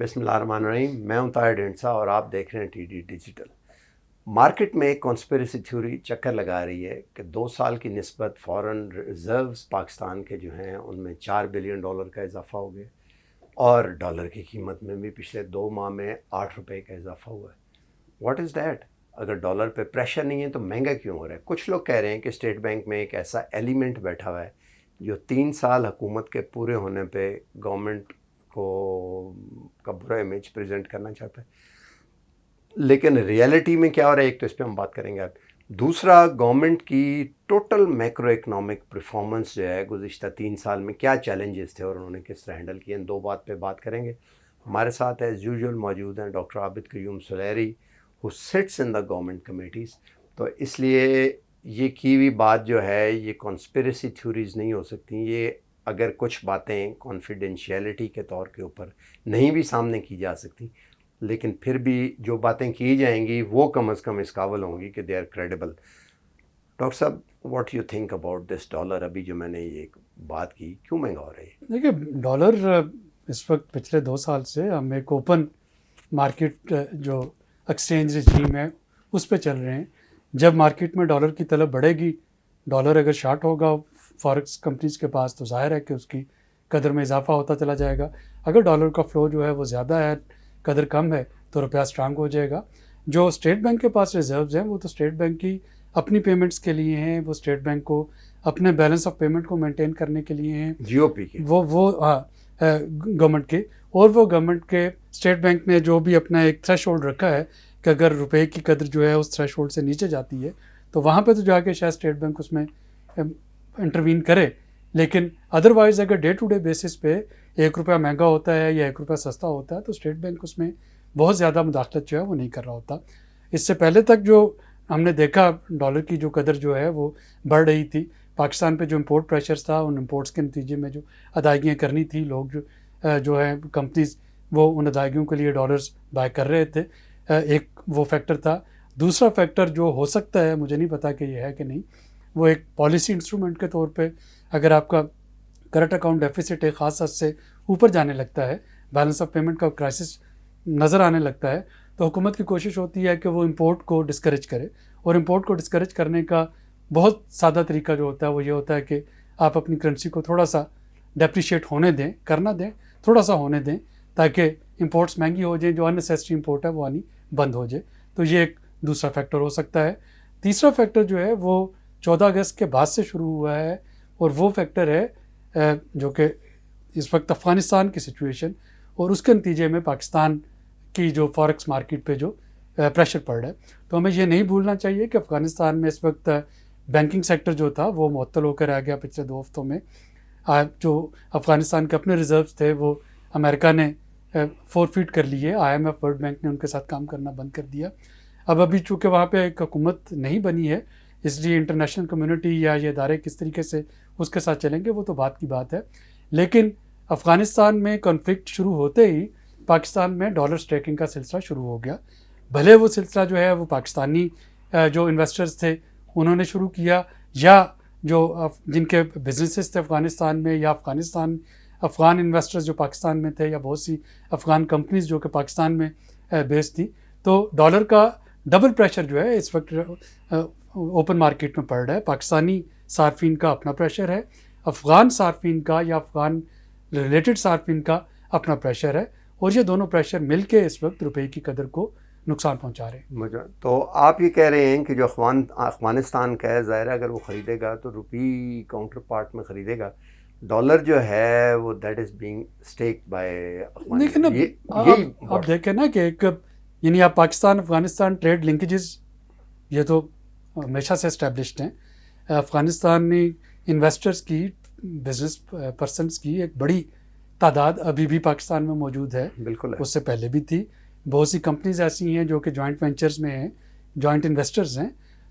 بسم اللہ الرحمن الرحیم، میں ہوں طاہر ڈھینڈسا اور آپ دیکھ رہے ہیں ٹی ڈی ڈیجیٹل۔ مارکیٹ میں ایک کانسپیریسی تھیوری چکر لگا رہی ہے کہ 2 سال کی نسبت فارن ریزروز پاکستان کے جو ہیں ان میں $4 بلین کا اضافہ ہو گیا، اور ڈالر کی قیمت میں بھی پچھلے 2 ماہ میں $8 کا اضافہ ہوا ہے۔ What is that? اگر ڈالر پہ پریشر نہیں ہے تو مہنگا کیوں ہو رہا ہے؟ کچھ لوگ کہہ رہے ہیں کہ اسٹیٹ بینک میں ایک ایسا ایلیمنٹ بیٹھا ہوا ہے جو 3 سال حکومت کے پورے ہونے پہ گورنمنٹ کا برا امیج پریزنٹ کرنا چاہتا ہے، لیکن ریئلٹی میں کیا ہو رہا ہے؟ ایک تو اس پہ ہم بات کریں گے۔ دوسرا، گورنمنٹ کی ٹوٹل میکرو اکنامک پرفارمنس جو ہے گزشتہ 3 سال میں کیا چیلنجز تھے اور انہوں نے کس طرح ہینڈل کیے، ان 2 بات پہ بات کریں گے۔ ہمارے ساتھ ایز یوزول موجود ہیں doctor Abid Qayyum Suleri who sits in the government committees۔ تو اس لیے یہ کی ہوئی بات جو ہے یہ کانسپیریسی تھیوریز نہیں ہو سکتی، یہ اگر کچھ باتیں کانفیڈینشیلٹی کے طور کے اوپر نہیں بھی سامنے کی جا سکتی، لیکن پھر بھی جو باتیں کی جائیں گی وہ کم از کم اس قابل ہوں گی کہ دے آر کریڈیبل۔ ڈاکٹر صاحب، what you think about this dollar? ابھی جو میں نے یہ بات کی، کیوں مہنگا ہو رہی ہے؟ دیکھیے، ڈالر اس وقت پچھلے 2 سال سے ہم ایک اوپن مارکیٹ جو ایکسچینج رجیم ہے اس پہ چل رہے ہیں۔ جب مارکیٹ میں ڈالر کی طلب بڑھے گی، ڈالر اگر شارٹ ہوگا فارکس کمپنیز کے پاس، تو ظاہر ہے کہ اس کی قدر میں اضافہ ہوتا چلا جائے گا۔ اگر ڈالر کا فلو جو ہے وہ زیادہ ہے، قدر کم ہے، تو روپیہ اسٹرانگ ہو جائے گا۔ جو اسٹیٹ بینک کے پاس ریزروز ہیں وہ تو اسٹیٹ بینک کی اپنی پیمنٹس کے لیے ہیں، وہ اسٹیٹ بینک کو اپنے بیلنس آف پیمنٹ کو مینٹین کرنے کے لیے ہیں، جی او پی کے وہ گورنمنٹ کے، اور وہ گورنمنٹ کے اسٹیٹ بینک نے جو بھی اپنا ایک تھریش ہولڈ رکھا ہے کہ اگر روپے کی قدر جو ہے اس تھریش ہولڈ سے نیچے جاتی ہے تو وہاں پہ تو جا کے شاید اسٹیٹ بینک اس میں انٹروین کرے، لیکن ادروائز اگر ڈے ٹو ڈے بیسس پہ $1 مہنگا ہوتا ہے یا $1 سستا ہوتا ہے تو اسٹیٹ بینک اس میں بہت زیادہ مداخلت جو ہے وہ نہیں کر رہا ہوتا۔ اس سے پہلے تک جو ہم نے دیکھا ڈالر کی جو قدر جو ہے وہ بڑھ رہی تھی، پاکستان پہ جو امپورٹ پریشرز تھا، ان امپورٹس کے نتیجے میں جو ادائیگیاں کرنی تھی، لوگ جو ہے کمپنیز وہ ان ادائیگیوں کے لیے ڈالرز بائی کر رہے تھے، ایک وہ فیکٹر تھا۔ دوسرا فیکٹر جو ہو سکتا ہے، مجھے نہیں پتا کہ یہ ہے کہ نہیں، وہ ایک پالیسی انسٹرومنٹ کے طور پہ اگر آپ کا کرنٹ اکاؤنٹ ڈیفیسٹ ایک خاص حد سے اوپر جانے لگتا ہے، بیلنس آف پیمنٹ کا کرائسس نظر آنے لگتا ہے، تو حکومت کی کوشش ہوتی ہے کہ وہ امپورٹ کو ڈسکریج کرے، اور امپورٹ کو ڈسکریج کرنے کا بہت سادہ طریقہ جو ہوتا ہے وہ یہ ہوتا ہے کہ آپ اپنی کرنسی کو تھوڑا سا ڈیپریشیٹ ہونے دیں، کرنا دیں، تھوڑا سا ہونے دیں، تاکہ امپورٹس مہنگی ہو جائیں، جو ان نیسیسری امپورٹ ہے وہ آنی بند ہو جائے۔ تو یہ ایک دوسرا فیکٹر ہو سکتا ہے۔ تیسرا فیکٹر جو ہے وہ 14 اگست کے بعد سے شروع ہوا ہے، اور وہ فیکٹر ہے جو کہ اس وقت افغانستان کی سچویشن اور اس کے نتیجے میں پاکستان کی جو فارکس مارکیٹ پہ جو پریشر پڑ رہا ہے۔ تو ہمیں یہ نہیں بھولنا چاہیے کہ افغانستان میں اس وقت بینکنگ سیکٹر جو تھا وہ معطل ہو کر آ گیا پچھلے 2 ہفتوں میں۔ جو افغانستان کے اپنے ریزروز تھے وہ امریکہ نے فورفیٹ کر لیے، IMF ورلڈ بینک نے ان کے ساتھ کام کرنا بند کر دیا۔ ابھی چونکہ وہاں پہ ایک حکومت نہیں بنی ہے، اس لیے انٹرنیشنل کمیونٹی یا یہ ادارے کس طریقے سے اس کے ساتھ چلیں گے وہ تو بات کی بات ہے، لیکن افغانستان میں کنفلکٹ شروع ہوتے ہی پاکستان میں ڈالر اسٹریکنگ کا سلسلہ شروع ہو گیا۔ بھلے وہ سلسلہ جو ہے وہ پاکستانی جو انویسٹرز تھے انہوں نے شروع کیا، یا جو جن کے بزنسز تھے افغانستان میں، یا افغان انویسٹرز جو پاکستان میں تھے، یا بہت سی افغان کمپنیز جو کہ پاکستان میں بیس تھی، تو ڈالر کا ڈبل پریشر جو ہے اس وقت اوپن مارکیٹ میں پڑ رہا ہے۔ پاکستانی صارفین کا اپنا پریشر ہے، افغان صارفین کا یا افغان ریلیٹڈ صارفین کا اپنا پریشر ہے، اور یہ دونوں پریشر مل کے اس وقت روپے کی قدر کو نقصان پہنچا رہے ہیں۔ تو آپ یہ کہہ رہے ہیں کہ جو افغانستان کا ہے، ظاہر ہے اگر وہ خریدے گا تو روپی کاؤنٹر پارٹ میں خریدے گا، ڈالر جو ہے وہ that is being stack by لیکن آپ دیکھیں نا کہ ایک یعنی آپ پاکستان افغانستان ٹریڈ لنکیجز یہ تو ہمیشہ سے اسٹیبلشڈ ہیں۔ افغانستانی انویسٹرز کی، بزنس پرسنس کی ایک بڑی تعداد ابھی بھی پاکستان میں موجود ہے، بالکل، اس سے پہلے بھی تھی۔ بہت سی کمپنیز ایسی ہیں جو کہ جوائنٹ وینچرز میں ہیں، جوائنٹ انویسٹرز ہیں۔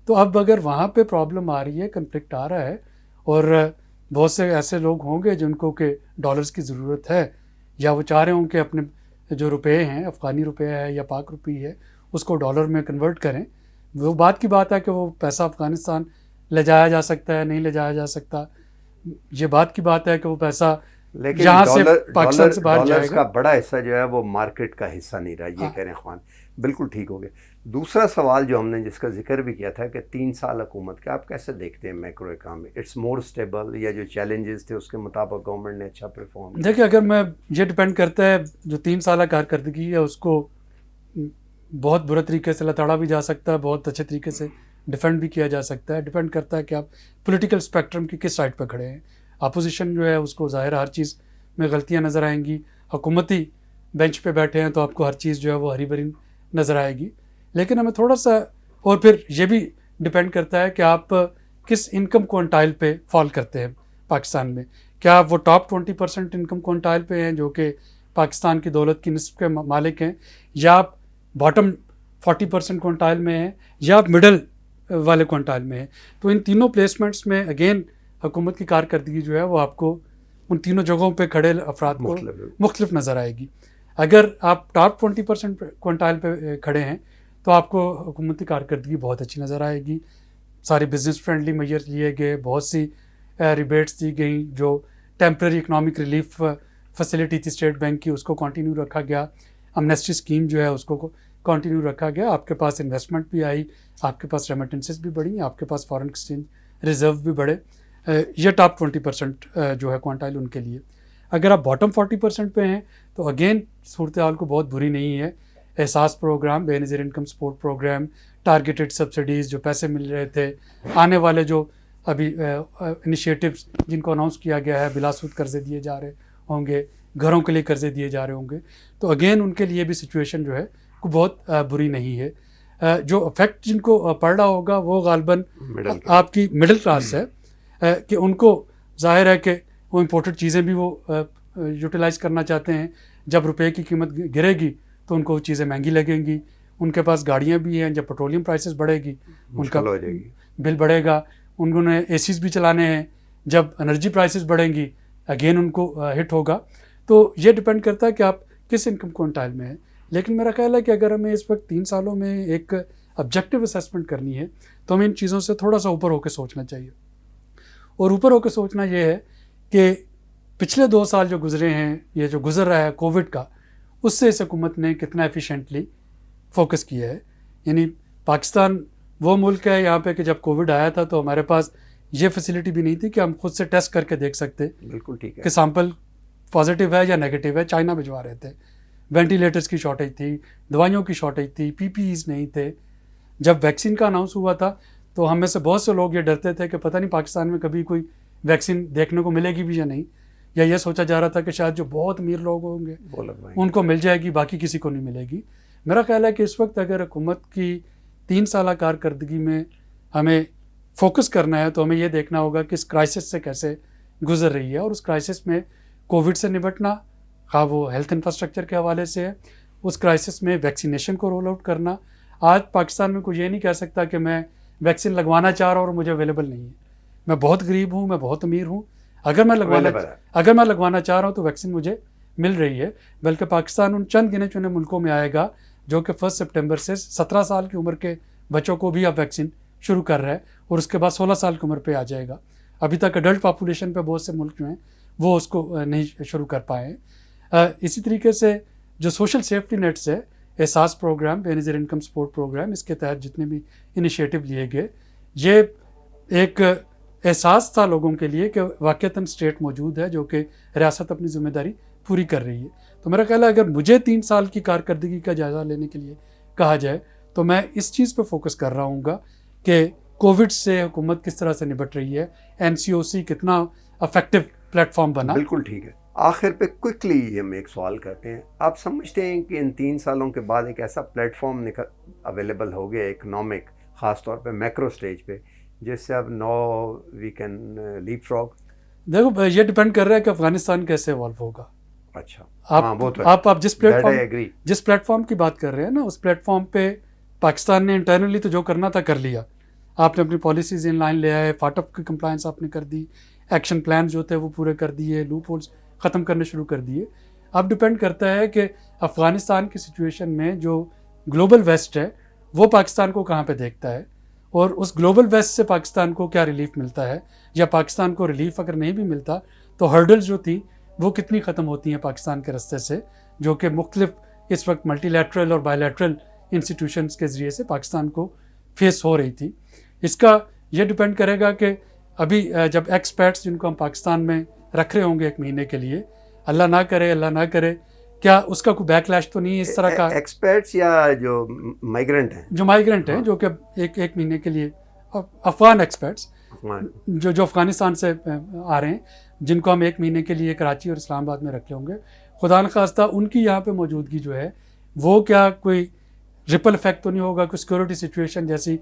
تو اب اگر وہاں پہ پرابلم آ رہی ہے، کنفلکٹ آ رہا ہے، اور بہت سے ایسے لوگ ہوں گے جن کو کہ ڈالرز کی ضرورت ہے، یا وہ چاہ رہے ہوں کہ اپنے جو روپے ہیں، افغانی روپے ہے یا پاک روپی ہے، اس کو ڈالر میں کنورٹ کریں۔ وہ بات کی بات ہے کہ وہ پیسہ افغانستان لے جایا جا سکتا ہے، نہیں لے جایا جا سکتا، یہ بات کی بات ہے کہ وہ پیسہ لیکن جہاں سے پاکستان سے باہر ڈالرز جائے کا گا. بڑا حصہ جو ہے وہ مارکیٹ کا حصہ نہیں رہا، یہ کہہ رہے ہیں اخوان. بالکل ٹھیک ہو گیا. دوسرا سوال جو ہم نے جس کا ذکر بھی کیا تھا کہ 3 سال حکومت کے آپ کیسے دیکھتے ہیں macro economy? It's more stable یا جو چیلنجز تھے اس کے مطابق گورنمنٹ نے اچھا پرفارم کیا؟ دیکھیں اگر میں یہ ڈپینڈ کرتا ہے جو 3 سالہ کارکردگی ہے اس کو بہت برے طریقے سے لتاڑا بھی جا سکتا ہے، بہت اچھے طریقے سے ڈیفینڈ بھی کیا جا سکتا ہے. ڈیپینڈ کرتا ہے کہ آپ پولیٹیکل اسپیکٹرم کی کس سائڈ پہ کھڑے ہیں. اپوزیشن جو ہے اس کو ظاہر ہر چیز میں غلطیاں نظر آئیں گی. حکومتی بینچ پہ بیٹھے ہیں تو آپ کو ہر چیز جو ہے وہ ہری بھری نظر آئے گی. لیکن ہمیں تھوڑا سا اور پھر یہ بھی ڈپینڈ کرتا ہے کہ آپ کس انکم کوانٹائل پہ فال کرتے ہیں پاکستان میں. کیا آپ وہ ٹاپ 20% انکم کوانٹائل پہ ہیں جو کہ پاکستان کی دولت کی نصف کے مالک ہیں، یا آپ باٹم 40% کوانٹائل میں ہیں، یا آپ مڈل والے کوانٹائل میں ہیں. تو ان تینوں پلیسمنٹس میں اگین حکومت کی کارکردگی جو ہے وہ آپ کو ان تینوں جگہوں پہ کھڑے افراد کو مختلف نظر آئے گی. اگر آپ ٹاپ 20% کوانٹائل پہ کھڑے ہیں تو آپ کو حکومتی کارکردگی بہت اچھی نظر آئے گی. سارے بزنس فرینڈلی میجر لیے گئے، بہت سی ریبیٹس دی گئیں. جو ٹیمپرری اکنامک ریلیف فیسلٹی تھی اسٹیٹ بینک کی اس کو کنٹینیو رکھا گیا. امنیسٹی اسکیم جو ہے اس کو کنٹینیو رکھا گیا. آپ کے پاس انویسٹمنٹ بھی آئی، آپ کے پاس ریمیٹنسز بھی بڑھی، آپ کے پاس فارن ایکسچینج ریزرو بھی بڑھے. یہ ٹاپ 20% جو ہے کوانٹائل ان کے لیے. اگر آپ باٹم 40% پہ ہیں تو اگین صورتحال کو بہت بری نہیں ہے. Ehsaas program, Benazir income support program, targeted subsidies جو پیسے مل رہے تھے، آنے والے جو ابھی انیشیٹوز جن کو اناؤنس کیا گیا ہے، بلا سود قرضے دیے جا رہے ہوں گے، گھروں کے لیے قرضے دیے جا رہے ہوں گے. تو اگین ان کے لیے بھی سچویشن جو ہے کو بہت بری نہیں ہے. جو افیکٹ جن کو پڑ رہا ہوگا وہ غالباً آپ کی مڈل کلاس ہے کہ ان کو ظاہر ہے کہ وہ امپورٹڈ چیزیں بھی وہ یوٹیلائز کرنا چاہتے ہیں. جب روپے کی قیمت گرے گی تو ان کو چیزیں مہنگی لگیں گی. ان کے پاس گاڑیاں بھی ہیں، جب پیٹرولیم پرائسز بڑھے گی ان کا بل بڑھے گا. انہوں نے اے سیز بھی چلانے ہیں، جب انرجی پرائسز بڑھیں گی اگین ان کو ہٹ ہوگا. تو یہ ڈپینڈ کرتا ہے کہ آپ کس انکم کوانٹائل میں ہیں. لیکن میرا خیال ہے کہ اگر ہمیں اس وقت 3 سالوں میں ایک آبجیکٹیو اسیسمنٹ کرنی ہے تو ہمیں ان چیزوں سے تھوڑا سا اوپر ہو کے سوچنا چاہیے. اور اوپر ہو کے سوچنا یہ ہے کہ پچھلے 2 سال جو گزرے ہیں، یہ جو گزر رہا ہے کووڈ کا، اس سے اس حکومت نے کتنا ایفیشینٹلی فوکس کیا ہے. یعنی پاکستان وہ ملک ہے یہاں پہ کہ جب کووڈ آیا تھا تو ہمارے پاس یہ فیسلٹی بھی نہیں تھی کہ ہم خود سے ٹیسٹ کر کے دیکھ سکتے بالکل ٹھیک ہے کہ سیمپل پازیٹیو ہے یا نیگیٹیو ہے. چائنا بھجوا رہے تھے، وینٹیلیٹرز کی شارٹیج تھی، دوائیوں کی شارٹیج تھی، پی پی ایز نہیں تھے. جب ویکسین کا اناؤنس ہوا تھا تو ہم میں سے بہت سے لوگ یہ ڈرتے تھے کہ پتہ نہیں پاکستان میں کبھی کوئی ویکسین دیکھنے کو ملے گی بھی یا نہیں، یا یہ سوچا جا رہا تھا کہ شاید جو بہت امیر لوگ ہوں گے ان کو مل جائے گی، باقی کسی کو نہیں ملے گی. میرا خیال ہے کہ اس وقت اگر حکومت کی 3 سالہ کارکردگی میں ہمیں فوکس کرنا ہے تو ہمیں یہ دیکھنا ہوگا کہ اس کرائسس سے کیسے گزر رہی ہے. اور اس کرائسس میں کووڈ سے نپٹنا، خواہ وہ ہیلتھ انفراسٹرکچر کے حوالے سے ہے، اس کرائسس میں ویکسینیشن کو رول آؤٹ کرنا. آج پاکستان میں کوئی یہ نہیں کہہ سکتا کہ میں ویکسین لگوانا چاہ رہا ہوں اور مجھے اویلیبل نہیں ہے. میں بہت غریب ہوں، میں بہت امیر ہوں، اگر میں لگوانا چاہ رہا ہوں تو ویکسین مجھے مل رہی ہے. بلکہ پاکستان ان چند گنے چنے ملکوں میں آئے گا جو کہ 1 سپٹمبر سے 17 سال کی عمر کے بچوں کو بھی اب ویکسین شروع کر رہا ہے، اور اس کے بعد 16 سال کی عمر پہ آ جائے گا. ابھی تک ایڈلٹ پاپولیشن پہ بہت سے ملک جو ہیں وہ اس کو نہیں شروع کر پائے ہیں. اسی طریقے سے جو سوشل سیفٹی نیٹس ہے، Ehsaas program, Benazir income support programme, اس کے تحت جتنے بھی انیشیٹو لیے گئے، یہ ایک احساس تھا لوگوں کے لیے کہ واقعتاً اسٹیٹ موجود ہے جو کہ ریاست اپنی ذمہ داری پوری کر رہی ہے. تو میرا خیال ہے اگر مجھے 3 سال کی کارکردگی کا جائزہ لینے کے لیے کہا جائے تو میں اس چیز پہ فوکس کر رہا ہوں گا کہ کووڈ سے حکومت کس طرح سے نپٹ رہی ہے، این سی او سی کتنا افیکٹو پلیٹ فارم بنا. بالکل ٹھیک ہے. آخر پہ کوئکلی ہم ایک سوال کرتے ہیں، آپ سمجھتے ہیں کہ ان 3 سالوں کے بعد ایک ایسا پلیٹ فارم اویلیبل ہو گیا اکنامک، خاص طور پہ میکرو سٹیج پہ، جس سے اب نو وی کین لیپ فراگ؟ دیکھو یہ ڈپینڈ کر رہا ہے کہ افغانستان کیسے ایوالو ہوگا. اچھا، آپ جس پلیٹ فارم کی بات کر رہے ہیں نا، اس پلیٹ فارم پہ پاکستان نے انٹرنلی تو جو کرنا تھا کر لیا. آپ نے اپنی پالیسیز ان لائن لے آئے، فاٹف کی کمپلائنس آپ نے کر دی، ایکشن پلان جو تھے وہ پورے کر دیے، لوپ ہولز ختم کرنے شروع کر دیے. اب ڈپینڈ کرتا ہے کہ افغانستان کی سچویشن میں جو گلوبل ویسٹ ہے وہ پاکستان کو کہاں پہ دیکھتا ہے، اور اس گلوبل ویسٹ سے پاکستان کو کیا ریلیف ملتا ہے، یا پاکستان کو ریلیف اگر نہیں بھی ملتا تو ہرڈلز جو تھی وہ کتنی ختم ہوتی ہیں پاکستان کے راستے سے، جو کہ مختلف اس وقت ملٹی لیٹرل اور بائی لیٹرل انسٹیٹیوشنس کے ذریعے سے پاکستان کو فیس ہو رہی تھی. اس کا یہ ڈپینڈ کرے گا کہ ابھی جب ایکسپیٹس جن کو ہم پاکستان میں رکھ رہے ہوں گے 1 مہینے کے لیے، اللہ نہ کرے کیا اس کا کوئی بیک لیش تو نہیں ہے اس طرح کا؟ ایکسپیٹس یا جو مائیگرنٹ ہیں، جو مائیگرنٹ ہیں جو کہ ایک مہینے کے لیے افغان ایکسپیٹس جو افغانستان سے آ رہے ہیں، جن کو ہم 1 مہینے کے لیے کراچی اور اسلام آباد میں رکھ لیں گے، خدا نخواستہ ان کی یہاں پہ موجودگی جو ہے وہ کیا کوئی ریپل افیکٹ تو نہیں ہوگا؟ کوئی سیکورٹی سچویشن جیسی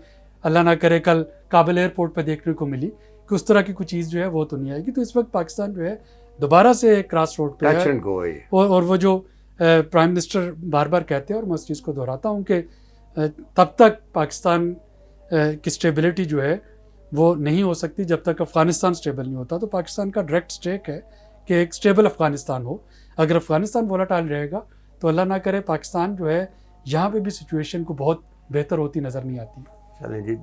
اللہ نہ کرے کل کابل ایئرپورٹ پہ دیکھنے کو ملی کہ اس طرح کی کوئی چیز جو ہے وہ تو نہیں آئے گی. تو اس وقت پاکستان جو ہے دوبارہ سے کراس روڈ پہ ہے. اور وہ جو پرائم منسٹر بار بار کہتے ہیں، اور میں اس چیز کو دہراتا ہوں کہ تب تک پاکستان کی اسٹیبلٹی جو ہے وہ نہیں ہو سکتی جب تک افغانستان اسٹیبل نہیں ہوتا. تو پاکستان کا ڈائریکٹ اسٹیک ہے کہ ایک اسٹیبل افغانستان ہو. اگر افغانستان وولاٹائل رہے گا تو اللہ نہ کرے پاکستان جو ہے یہاں پہ بھی سچویشن کو بہت بہتر ہوتی نظر نہیں آتی. چلیں جی،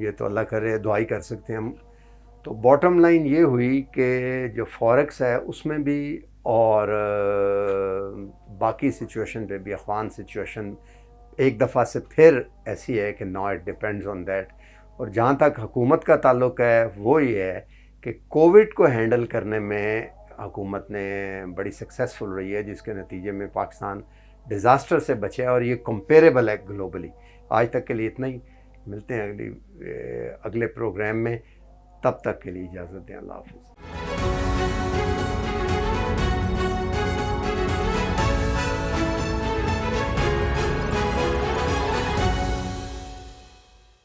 یہ تو اللہ کرے، دعائی کر سکتے ہیں ہم. تو باٹم لائن یہ ہوئی کہ جو فوریکس ہے اس میں بھی اور باقی سچویشن پہ بھی افغان سچویشن ایک دفعہ سے پھر ایسی ہے کہ now it depends on that. اور جہاں تک حکومت کا تعلق ہے وہ یہ ہے کہ کووڈ کو ہینڈل کرنے میں حکومت نے بڑی سکسیسفل رہی ہے، جس کے نتیجے میں پاکستان ڈیزاسٹر سے بچے اور یہ کمپیریبل ہے گلوبلی. آج تک کے لیے اتنا ہی. ملتے ہیں اگلے پروگرام میں. تب تک کے لیے اجازت دیں. اللہ حافظ.